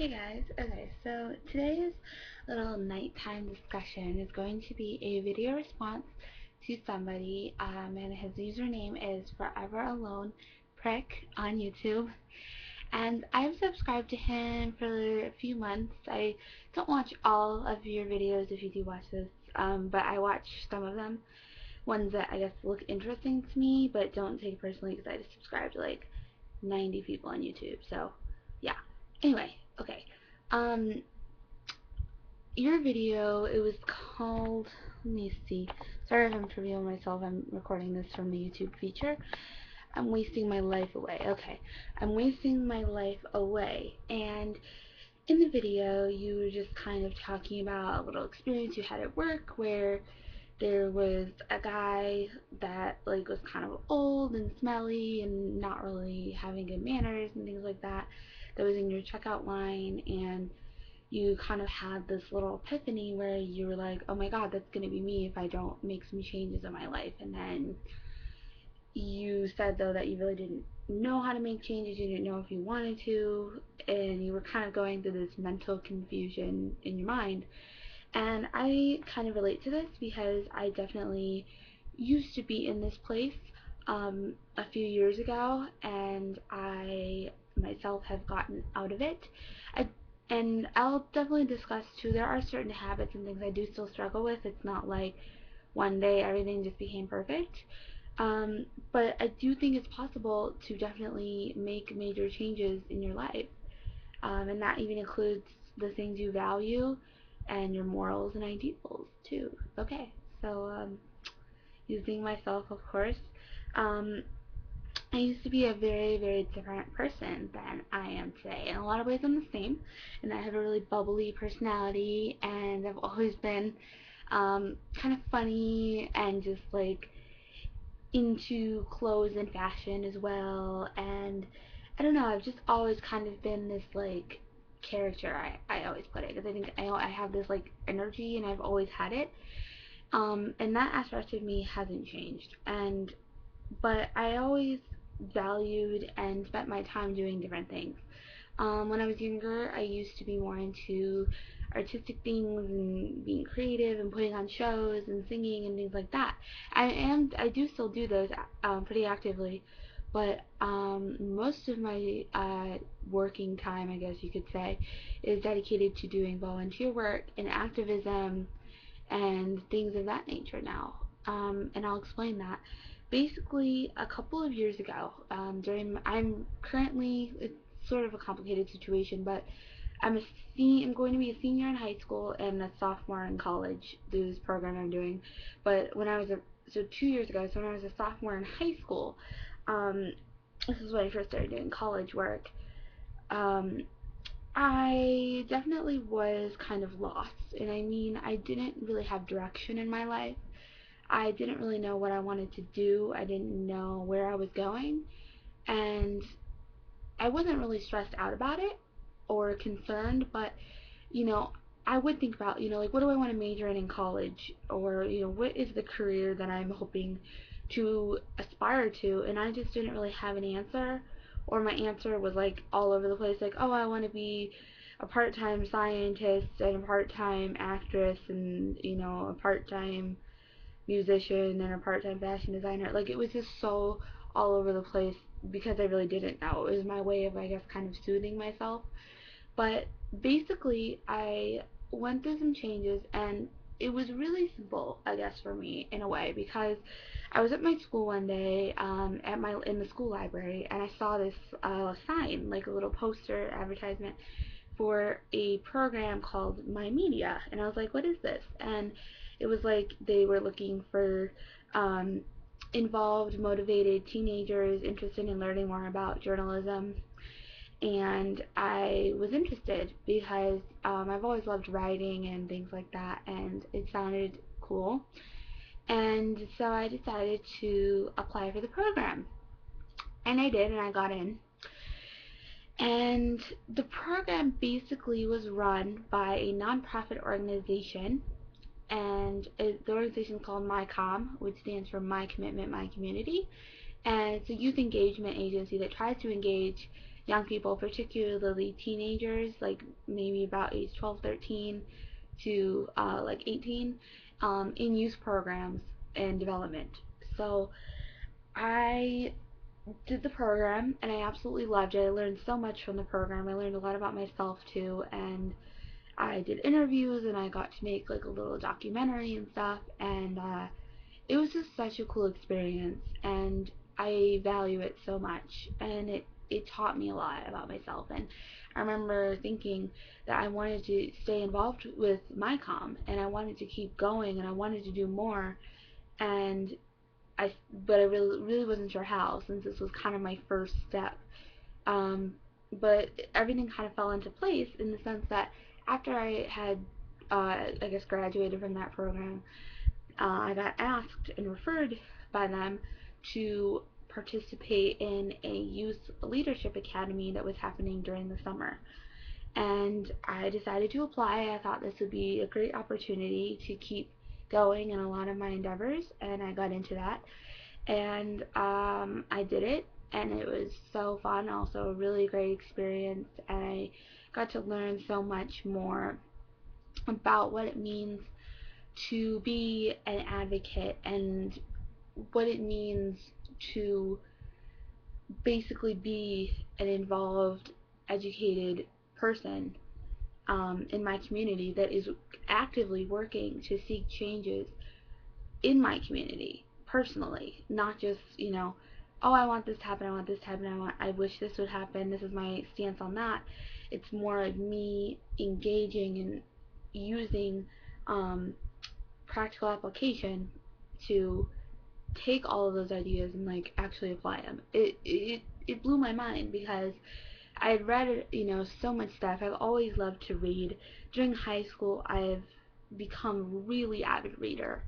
Hey guys, okay, so today's little nighttime discussion is going to be a video response to somebody, and his username is Forever Alone Prick on YouTube. And I've subscribed to him for a few months. I don't watch all of your videos if you do watch this, but I watch some of them, ones that I guess look interesting to me, but don't take it personally because I just subscribe to like 90 people on YouTube, so yeah. Anyway, okay. Um, your video, it was called, let me see. Sorry if I'm trivial myself. I'm recording this from the YouTube feature. I'm wasting my life away. Okay. I'm wasting my life away. And in the video, you were just kind of talking about a little experience you had at work where there was a guy that like was kind of old and smelly and not really having good manners and things like that was in your checkout line, and you kind of had this little epiphany where you were like, oh my god, that's going to be me if I don't make some changes in my life. And then you said though that you really didn't know how to make changes, you didn't know if you wanted to, and you were kind of going through this mental confusion in your mind. And I kind of relate to this because I definitely used to be in this place a few years ago, and I myself have gotten out of it. I, and I'll definitely discuss too, there are certain habits and things I do still struggle with. It's not like one day everything just became perfect. But I do think it's possible to definitely make major changes in your life. And that even includes the things you value and your morals and ideals too. Okay, so using myself, of course. Um, I used to be a very, very different person than I am today. In a lot of ways, I'm the same, and I have a really bubbly personality, and I've always been kind of funny and just like into clothes and fashion as well. And I don't know, I've just always kind of been this like character, I always put it, because I think I have this like energy and I've always had it. And that aspect of me hasn't changed. But I always valued and spent my time doing different things. When I was younger, I used to be more into artistic things and being creative and putting on shows and singing and things like that. I do still do those pretty actively, but most of my working time, I guess you could say, is dedicated to doing volunteer work and activism and things of that nature now. And I'll explain that. Basically, a couple of years ago, I'm currently, it's sort of a complicated situation, but I'm going to be a senior in high school and a sophomore in college through this program I'm doing. But so 2 years ago, so when I was a sophomore in high school, um, this is when I first started doing college work. Um, I definitely was kind of lost, and I mean, I didn't really have direction in my life. I didn't really know what I wanted to do. I didn't know where I was going, and I wasn't really stressed out about it or concerned, but you know, I would think about, like what do I want to major in college, or what is the career that I'm hoping to aspire to, and I just didn't really have an answer, or my answer was like all over the place, like, oh, I want to be a part-time scientist and a part-time actress and a part-time musician and a part-time fashion designer. Like, it was just so all over the place because I really didn't know. It was my way of, I guess, kind of soothing myself. But basically, I went through some changes, and it was really simple, I guess, for me in a way, because I was at my school one day, in the school library, and I saw this sign, like a little poster advertisement for a program called My Media, and I was like, what is this? And it was like they were looking for um, involved, motivated teenagers interested in learning more about journalism, and I was interested because I've always loved writing and things like that, and it sounded cool. And so I decided to apply for the program, and I did, and I got in. And the program basically was run by a nonprofit organization, and the organization is called MyCom, which stands for My Commitment, My Community, and it's a youth engagement agency that tries to engage young people, particularly teenagers, like maybe about age 12, 13 to like 18, in youth programs and development. So I did the program and I absolutely loved it. I learned so much from the program. I learned a lot about myself too, and I did interviews and I got to make like a little documentary and stuff, and it was just such a cool experience, and I value it so much, and it taught me a lot about myself. And I remember thinking that I wanted to stay involved with MyCom and I wanted to keep going and I wanted to do more, and but I really wasn't sure how, since this was kind of my first step. Um, but everything kind of fell into place in the sense that after I had, I guess, graduated from that program, I got asked and referred by them to participate in a youth leadership academy that was happening during the summer. And I decided to apply. I thought this would be a great opportunity to keep going in a lot of my endeavors, and I got into that. And I did it, and it was so fun. Also, a really great experience, and I got to learn so much more about what it means to be an advocate and what it means to basically be an involved, educated person in my community that is actively working to seek changes in my community personally, not just, oh, I want this to happen, I want this to happen, I wish this would happen, this is my stance on that. It's more of me engaging and using um, practical application to take all of those ideas and like actually apply them. It blew my mind because I had read, so much stuff. I've always loved to read. During high school, I've become a really avid reader,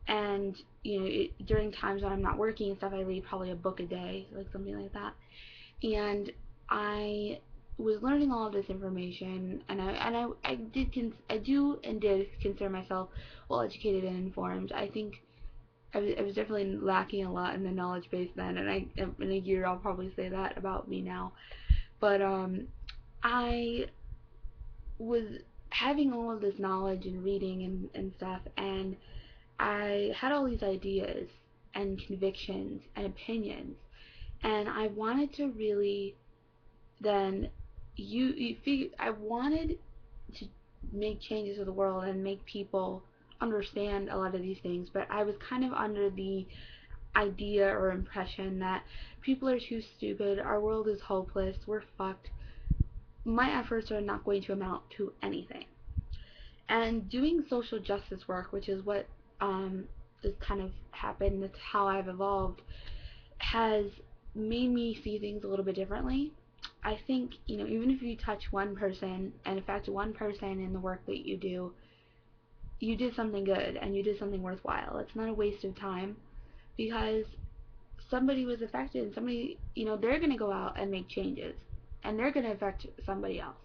and during times when I'm not working and stuff, I read probably a book a day, like something like that. And I was learning all of this information, and I do and did consider myself well educated and informed. I think I was definitely lacking a lot in the knowledge base then, and in a year I'll probably say that about me now. But I was having all of this knowledge and reading and stuff, and I had all these ideas and convictions and opinions, and I wanted to really then you figure I wanted to make changes to the world and make people understand a lot of these things, but I was kind of under the idea or impression that people are too stupid, our world is hopeless, we're fucked, my efforts are not going to amount to anything. And doing social justice work, which is what has kind of happened, that's how I've evolved, has made me see things a little bit differently. I think, even if you touch one person and affect one person in the work that you do, you did something good and you did something worthwhile. It's not a waste of time because somebody was affected and somebody, they're going to go out and make changes and they're going to affect somebody else.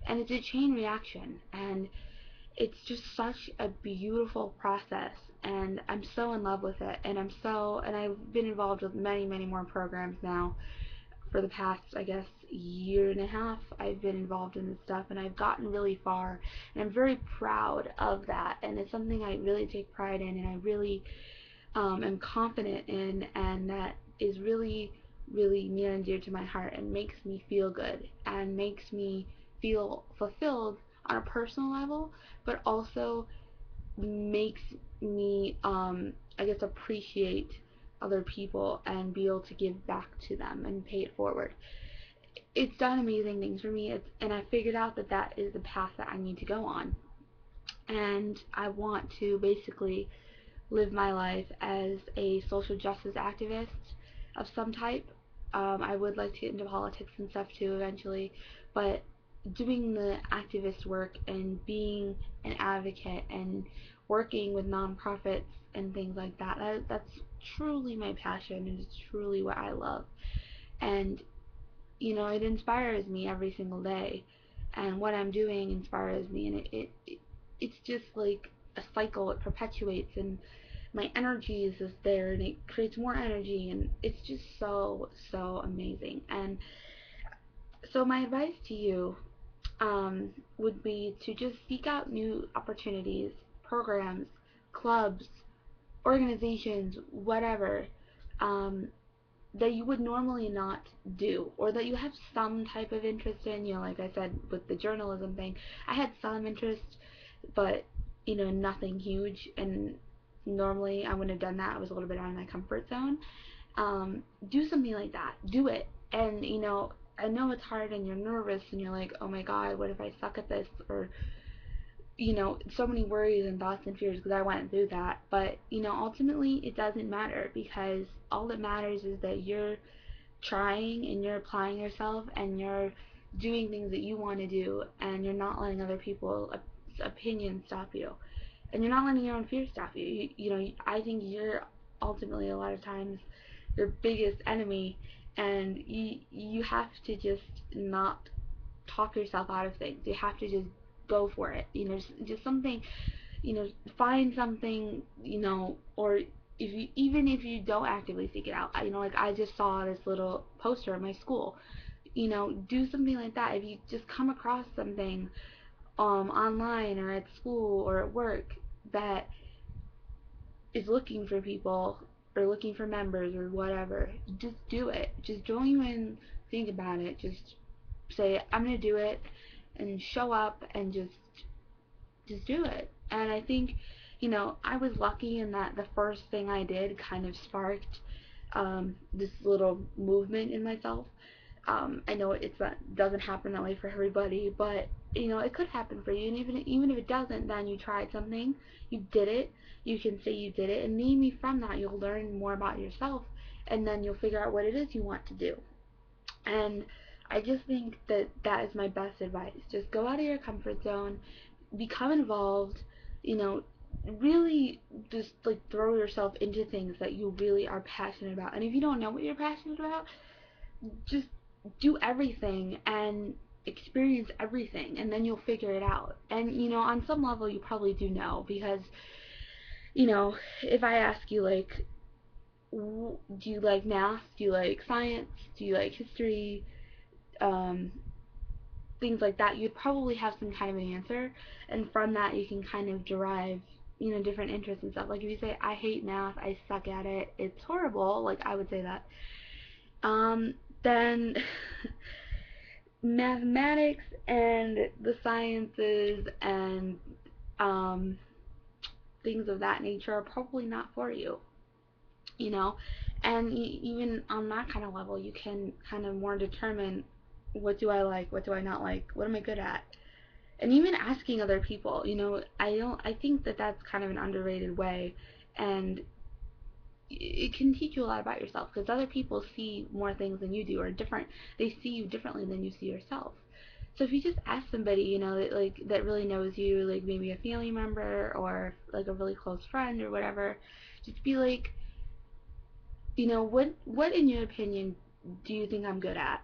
And it's a chain reaction, and it's just such a beautiful process, and I'm so in love with it, and I've been involved with many, many more programs now. For the past, I guess, year and a half, I've been involved in this stuff, and I've gotten really far, and I'm very proud of that, and it's something I really take pride in, and I really am confident in, and that is really, really near and dear to my heart, and makes me feel good, and makes me feel fulfilled on a personal level, but also makes me, I guess, appreciate other people and be able to give back to them and pay it forward. It's done amazing things for me, and I figured out that that is the path that I need to go on. And I want to basically live my life as a social justice activist of some type. I would like to get into politics and stuff too eventually, but doing the activist work and being an advocate and working with nonprofits and things like that, that's truly my passion and it's truly what I love. And it inspires me every single day, and what I'm doing inspires me, and it's just like a cycle. It perpetuates, and my energy is just there, and it creates more energy, and it's just so amazing. And So my advice to you would be to just seek out new opportunities, programs, clubs, organizations, whatever, um, that you would normally not do, or that you have some type of interest in. Like I said with the journalism thing, I had some interest, but nothing huge, and normally I wouldn't have done that. I was a little bit out of my comfort zone. Do something like that. Do it. And I know it's hard and you're nervous and you're like, oh my god, what if I suck at this? Or so many worries and thoughts and fears, because I went through that. But ultimately it doesn't matter, because all that matters is that you're trying and you're applying yourself and you're doing things that you want to do, and you're not letting other people's opinions stop you, and you're not letting your own fear stop you. I think you're ultimately a lot of times your biggest enemy, and you have to just not talk yourself out of things. You have to just go for it. Just something, find something, or even if you don't actively seek it out. Like I just saw this little poster at my school. Do something like that. If you just come across something online or at school or at work that is looking for people or looking for members or whatever, just do it. Just don't even think about it. Just say, I'm gonna do it, and show up and just do it. And I think, I was lucky in that the first thing I did kind of sparked this little movement in myself. I know doesn't happen that way for everybody, but it could happen for you. And even if it doesn't, then you tried something, you did it. You can say you did it, and maybe from that you'll learn more about yourself, and then you'll figure out what it is you want to do. And I just think that that is my best advice. Just go out of your comfort zone, become involved, you know, really just like throw yourself into things that you really are passionate about. And if you don't know what you're passionate about, just do everything and experience everything, and then you'll figure it out. And on some level you probably do know, because if I ask you, like, do you like math, do you like science, do you like history, um, things like that, you'd probably have some kind of an answer, and from that you can kind of derive different interests and stuff. Like if you say, I hate math, I suck at it, it's horrible, like I would say that, then mathematics and the sciences and um, things of that nature are probably not for you, you know. And even on that kind of level, you can kind of more determine, what do I like, what do I not like, what am I good at. And even asking other people, I think that that's kind of an underrated way, and it can teach you a lot about yourself, because other people see more things than you do, or different, they see you differently than you see yourself. So if you just ask somebody, that really knows you, like maybe a family member or like a really close friend or whatever, just be like, what in your opinion do you think I'm good at?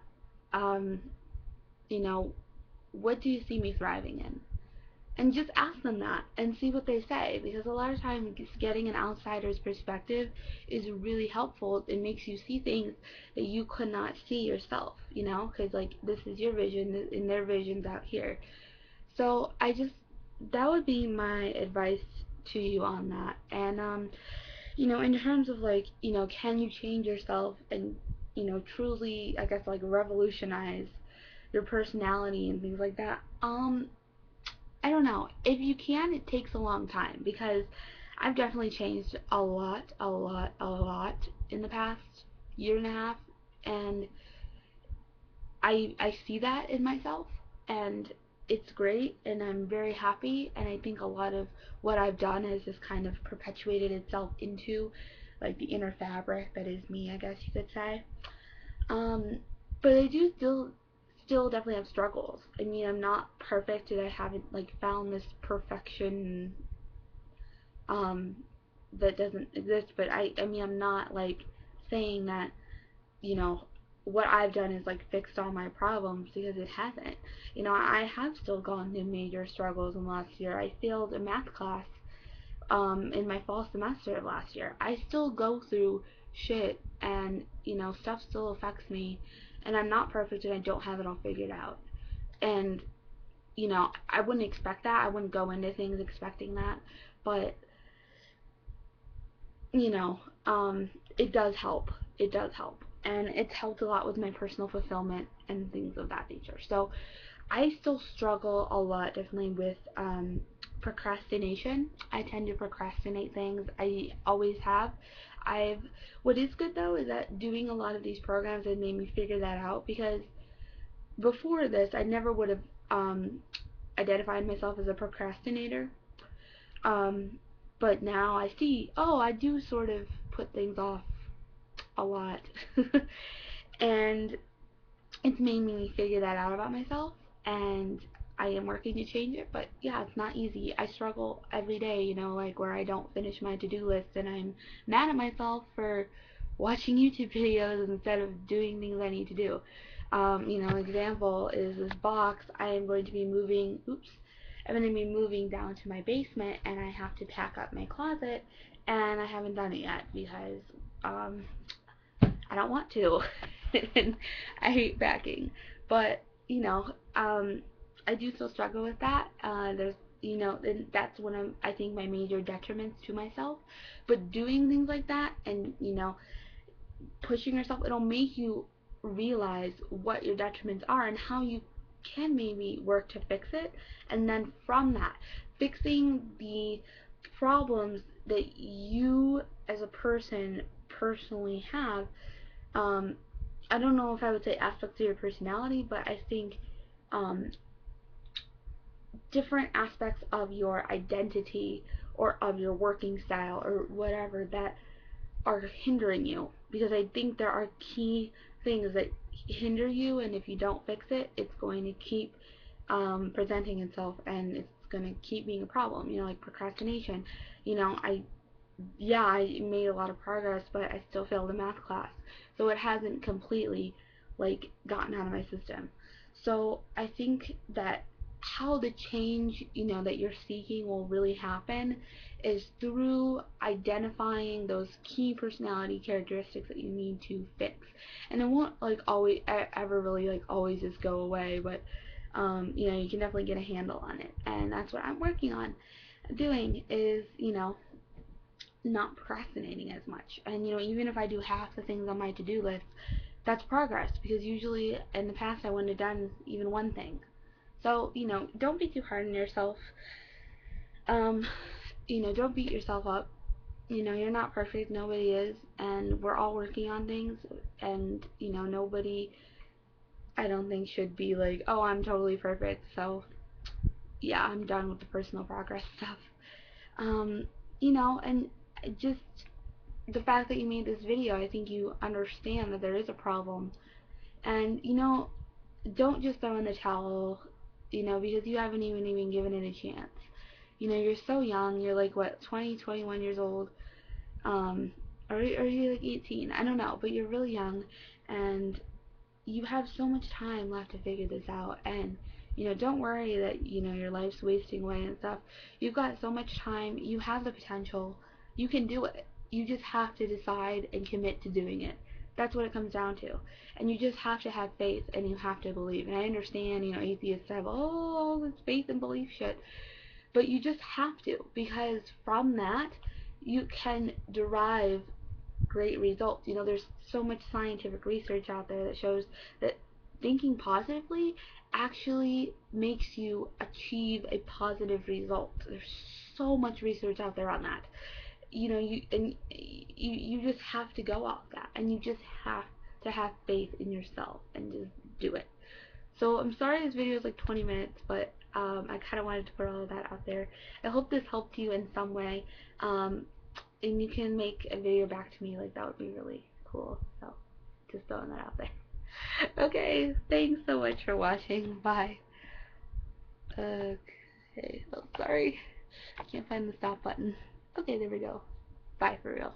Um, you know, what do you see me thriving in? And just ask them that and see what they say, because a lot of times getting an outsider's perspective is really helpful. It makes you see things that you could not see yourself, because like this is your vision and their vision's out here. So that would be my advice to you on that. And in terms of like, can you change yourself and truly, I guess, like revolutionize your personality and things like that, I don't know. If you can, it takes a long time, because I've definitely changed a lot, a lot, a lot in the past year and a half, and I see that in myself, and it's great, and I'm very happy, and I think a lot of what I've done has just kind of perpetuated itself into like the inner fabric that is me, I guess you could say. Um, but I do still definitely have struggles. I mean, I'm not perfect, and I haven't like found this perfection um that doesn't exist, but I mean, I'm not like saying that, you know, what I've done is like fixed all my problems, because it hasn't. I have still gone through major struggles in last year. I failed a math class in my fall semester of last year. I still go through shit, and stuff still affects me, and I'm not perfect and I don't have it all figured out. And I wouldn't expect that. I wouldn't go into things expecting that, but you know, it does help. It does help, and it's helped a lot with my personal fulfillment and things of that nature. So I still struggle a lot, definitely, with procrastination. I tend to procrastinate things. I always have. I've What is good though is that doing a lot of these programs has made me figure that out, because before this I never would have identified myself as a procrastinator. Um, but now I see, oh, I do sort of put things off a lot. And it's made me figure that out about myself, and I am working to change it. But yeah, it's not easy. I struggle every day, like where I don't finish my to-do list and I'm mad at myself for watching YouTube videos instead of doing things I need to do. Example is this box. I am going to be moving, I'm going to be moving down to my basement, and I have to pack up my closet, and I haven't done it yet because I don't want to. And I hate packing. But, I do still struggle with that. And that's one of, I think, my major detriments to myself. But doing things like that and, pushing yourself, it'll make you realize what your detriments are and how you can maybe work to fix it. And then from that, fixing the problems that you as a person personally have. I don't know if I would say aspects of your personality, but I think um, different aspects of your identity or of your working style or whatever that are hindering you. Because I think there are key things that hinder you, and if you don't fix it, it's going to keep presenting itself, and it's going to keep being a problem. Like procrastination. I made a lot of progress, but I still failed a math class. So it hasn't completely gotten out of my system. So I think that how the change, that you're seeking will really happen is through identifying those key personality characteristics that you need to fix. And it won't always ever really always just go away, but you can definitely get a handle on it. And that's what I'm working on doing is, not procrastinating as much. And even if I do half the things on my to-do list, that's progress, because usually in the past I wouldn't have done even one thing. So don't be too hard on yourself. um don't beat yourself up. You're not perfect, nobody is, and we're all working on things. And nobody, I don't think, should be like, oh, I'm totally perfect, so yeah, I'm done with the personal progress stuff. um and just the fact that you made this video, I think you understand that there is a problem. And, don't just throw in the towel, because you haven't even given it a chance. You're so young. You're what, 20, 21 years old? Um, or are you 18? I don't know, but you're really young, and you have so much time left to figure this out. And don't worry that your life's wasting away and stuff. You've got so much time. You have the potential. You can do it. You just have to decide and commit to doing it. That's what it comes down to. And you just have to have faith, and you have to believe. And I understand, atheists have all this faith and belief shit, but you just have to, because from that you can derive great results. There's so much scientific research out there that shows that thinking positively actually makes you achieve a positive result. There's so much research out there on that. You just have to go off that, and you just have to have faith in yourself and just do it. So I'm sorry this video is 20 minutes, but I kind of wanted to put all of that out there. I hope this helped you in some way. And you can make a video back to me, that would be really cool. So just throwing that out there. Okay, thanks so much for watching. Bye. Okay, oh sorry, I can't find the stop button. Okay, there we go. Bye for real.